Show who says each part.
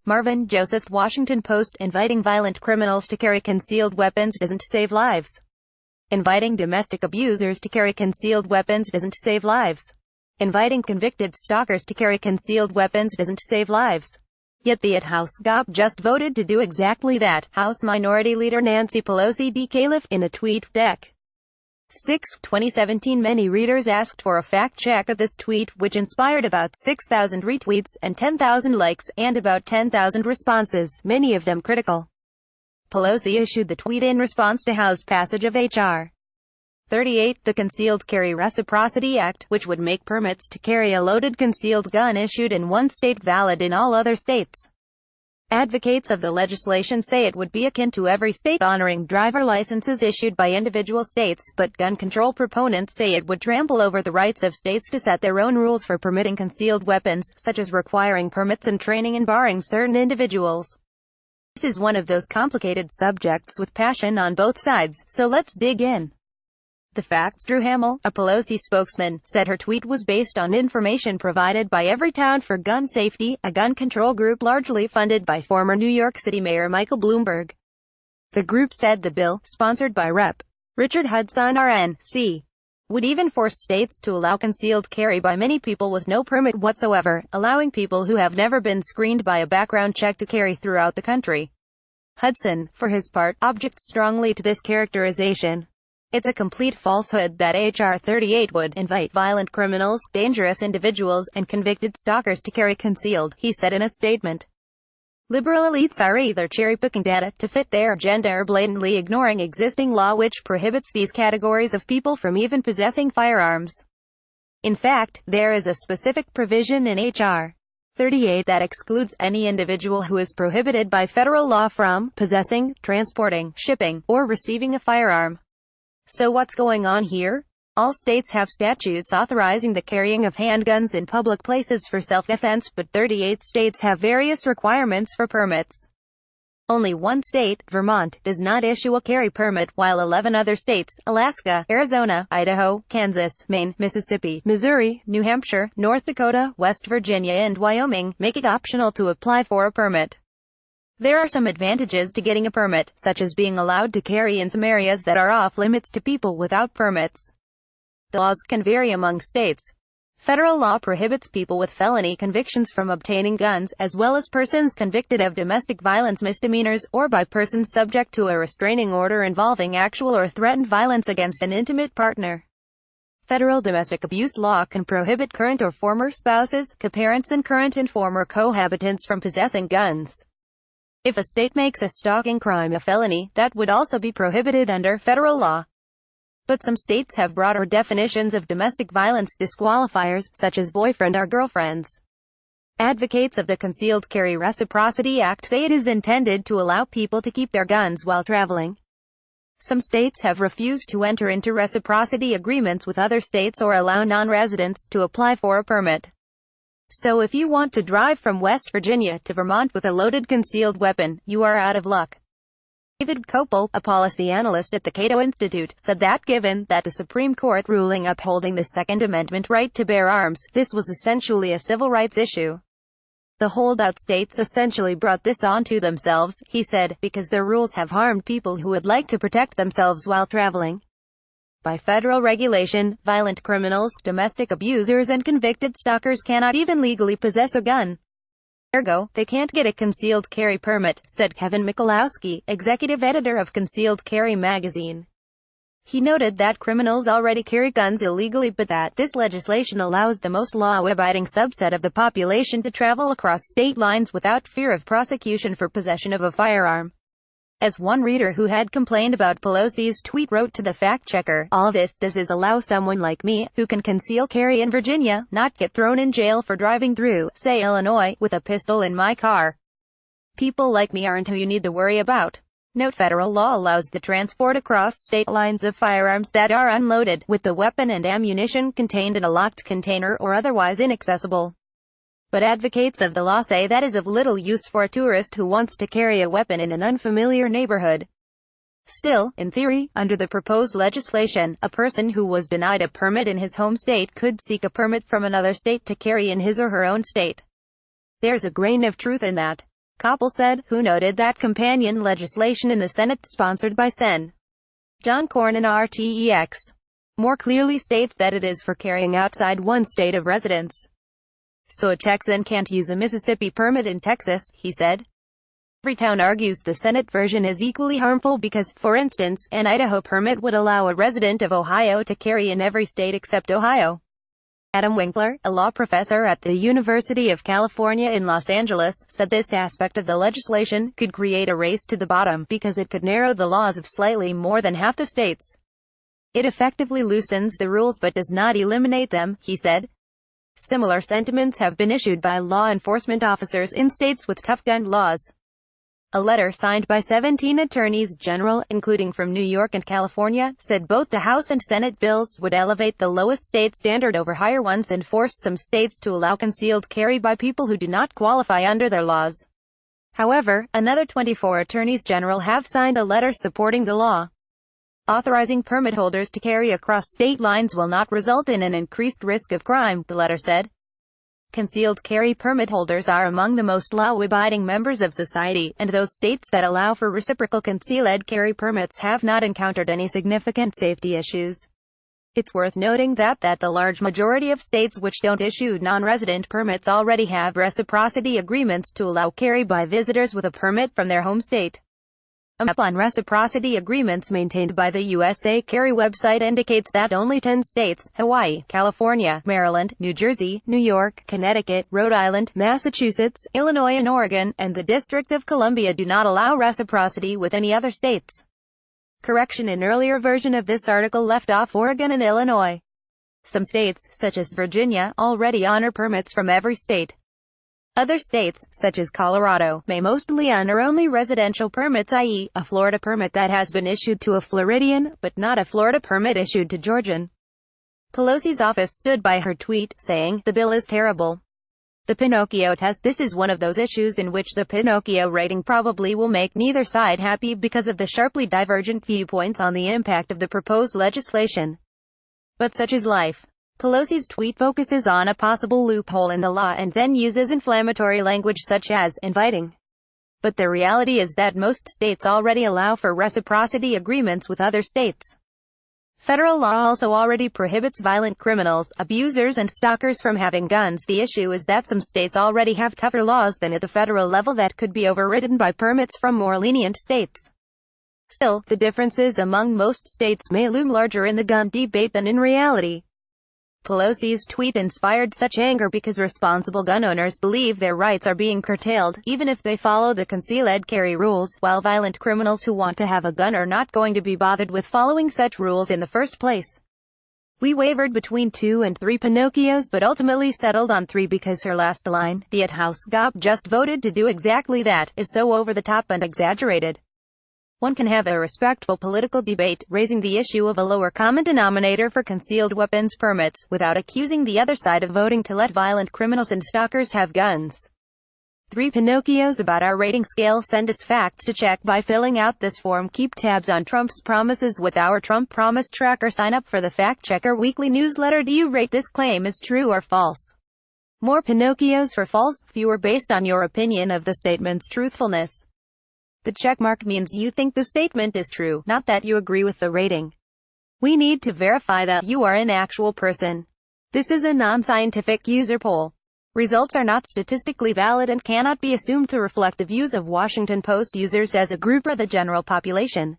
Speaker 1: Marvin Joseph, Washington Post. Inviting violent criminals to carry concealed weapons doesn't save lives. Inviting domestic abusers to carry concealed weapons doesn't save lives. Inviting convicted stalkers to carry concealed weapons doesn't save lives. Yet the House GOP just voted to do exactly that. House Minority Leader Nancy Pelosi declared in a tweet. 2017. Many readers asked for a fact-check of this tweet, which inspired about 6,000 retweets and 10,000 likes, and about 10,000 responses, many of them critical. Pelosi issued the tweet in response to House passage of H.R. 38, the Concealed Carry Reciprocity Act, which would make permits to carry a loaded concealed gun issued in one state valid in all other states. Advocates of the legislation say it would be akin to every state honoring driver licenses issued by individual states, but gun control proponents say it would trample over the rights of states to set their own rules for permitting concealed weapons, such as requiring permits and training and barring certain individuals. This is one of those complicated subjects with passion on both sides, so let's dig in. The facts. Drew Hamill, a Pelosi spokesman, said her tweet was based on information provided by Everytown for Gun Safety, a gun control group largely funded by former New York City Mayor Michael Bloomberg. The group said the bill, sponsored by Rep. Richard Hudson RNC, would even force states to allow concealed carry by many people with no permit whatsoever, allowing people who have never been screened by a background check to carry throughout the country. Hudson, for his part, objects strongly to this characterization. It's a complete falsehood that H.R. 38 would invite violent criminals, dangerous individuals, and convicted stalkers to carry concealed, he said in a statement. Liberal elites are either cherry-picking data to fit their agenda or blatantly ignoring existing law which prohibits these categories of people from even possessing firearms. In fact, there is a specific provision in H.R. 38 that excludes any individual who is prohibited by federal law from possessing, transporting, shipping, or receiving a firearm. So what's going on here? All states have statutes authorizing the carrying of handguns in public places for self-defense, but 38 states have various requirements for permits. Only one state, Vermont, does not issue a carry permit, while 11 other states, Alaska, Arizona, Idaho, Kansas, Maine, Mississippi, Missouri, New Hampshire, North Dakota, West Virginia and Wyoming, make it optional to apply for a permit. There are some advantages to getting a permit, such as being allowed to carry in some areas that are off-limits to people without permits. The laws can vary among states. Federal law prohibits people with felony convictions from obtaining guns, as well as persons convicted of domestic violence misdemeanors, or by persons subject to a restraining order involving actual or threatened violence against an intimate partner. Federal domestic abuse law can prohibit current or former spouses, co-parents and current and former cohabitants from possessing guns. If a state makes a stalking crime a felony, that would also be prohibited under federal law. But some states have broader definitions of domestic violence disqualifiers, such as boyfriend or girlfriends. Advocates of the Concealed Carry Reciprocity Act say it is intended to allow people to keep their guns while traveling. Some states have refused to enter into reciprocity agreements with other states or allow non-residents to apply for a permit. So if you want to drive from West Virginia to Vermont with a loaded concealed weapon, you are out of luck. David Kopel, a policy analyst at the Cato Institute, said that given that the Supreme Court ruling upholding the Second Amendment right to bear arms, this was essentially a civil rights issue. The holdout states essentially brought this onto themselves, he said, because their rules have harmed people who would like to protect themselves while traveling. By federal regulation, violent criminals, domestic abusers and convicted stalkers cannot even legally possess a gun. Ergo, they can't get a concealed carry permit, said Kevin Michalowski, executive editor of Concealed Carry magazine. He noted that criminals already carry guns illegally, but that this legislation allows the most law-abiding subset of the population to travel across state lines without fear of prosecution for possession of a firearm. As one reader who had complained about Pelosi's tweet wrote to the fact-checker, all this does is allow someone like me, who can conceal carry in Virginia, not get thrown in jail for driving through, say Illinois, with a pistol in my car. People like me aren't who you need to worry about. Note: federal law allows the transport across state lines of firearms that are unloaded, with the weapon and ammunition contained in a locked container or otherwise inaccessible. But advocates of the law say that is of little use for a tourist who wants to carry a weapon in an unfamiliar neighborhood. Still, in theory, under the proposed legislation, a person who was denied a permit in his home state could seek a permit from another state to carry in his or her own state. There's a grain of truth in that. Koppel said, who noted that companion legislation in the Senate sponsored by Sen. John Cornyn RTEX more clearly states that it is for carrying outside one state of residence. So a Texan can't use a Mississippi permit in Texas, he said. Everytown argues the Senate version is equally harmful because, for instance, an Idaho permit would allow a resident of Ohio to carry in every state except Ohio. Adam Winkler, a law professor at the University of California in Los Angeles, said this aspect of the legislation could create a race to the bottom because it could narrow the laws of slightly more than half the states. It effectively loosens the rules but does not eliminate them, he said. Similar sentiments have been issued by law enforcement officers in states with tough gun laws. A letter signed by 17 attorneys general, including from New York and California, said both the House and Senate bills would elevate the lowest state standard over higher ones and force some states to allow concealed carry by people who do not qualify under their laws. However, another 24 attorneys general have signed a letter supporting the law. Authorizing permit holders to carry across state lines will not result in an increased risk of crime, the letter said. Concealed carry permit holders are among the most law-abiding members of society, and those states that allow for reciprocal concealed carry permits have not encountered any significant safety issues. It's worth noting that the large majority of states which don't issue non-resident permits already have reciprocity agreements to allow carry by visitors with a permit from their home state. A map on reciprocity agreements maintained by the USA Carry website indicates that only 10 states, Hawaii, California, Maryland, New Jersey, New York, Connecticut, Rhode Island, Massachusetts, Illinois and Oregon, and the District of Columbia do not allow reciprocity with any other states. Correction: an earlier version of this article left off Oregon and Illinois. Some states, such as Virginia, already honor permits from every state. Other states, such as Colorado, may mostly honor only residential permits, i.e., a Florida permit that has been issued to a Floridian, but not a Florida permit issued to Georgian. Pelosi's office stood by her tweet, saying, "The bill is terrible. The Pinocchio test." This is one of those issues in which the Pinocchio rating probably will make neither side happy because of the sharply divergent viewpoints on the impact of the proposed legislation. But such is life. Pelosi's tweet focuses on a possible loophole in the law and then uses inflammatory language such as inviting. But the reality is that most states already allow for reciprocity agreements with other states. Federal law also already prohibits violent criminals, abusers and stalkers from having guns. The issue is that some states already have tougher laws than at the federal level that could be overridden by permits from more lenient states. Still, the differences among most states may loom larger in the gun debate than in reality. Pelosi's tweet inspired such anger because responsible gun owners believe their rights are being curtailed, even if they follow the concealed carry rules, while violent criminals who want to have a gun are not going to be bothered with following such rules in the first place. We wavered between 2 and 3 Pinocchios but ultimately settled on 3 because her last line, "The House GOP just voted to do exactly that," is so over the top and exaggerated. One can have a respectful political debate, raising the issue of a lower common denominator for concealed weapons permits, without accusing the other side of voting to let violent criminals and stalkers have guns. 3 Pinocchios about our rating scale. Send us facts to check by filling out this form. Keep tabs on Trump's promises with our Trump Promise Tracker. Sign up for the Fact Checker weekly newsletter. Do you rate this claim as true or false? More Pinocchios for false, fewer based on your opinion of the statement's truthfulness. The checkmark means you think the statement is true, not that you agree with the rating. We need to verify that you are an actual person. This is a non-scientific user poll. Results are not statistically valid and cannot be assumed to reflect the views of Washington Post users as a group or the general population.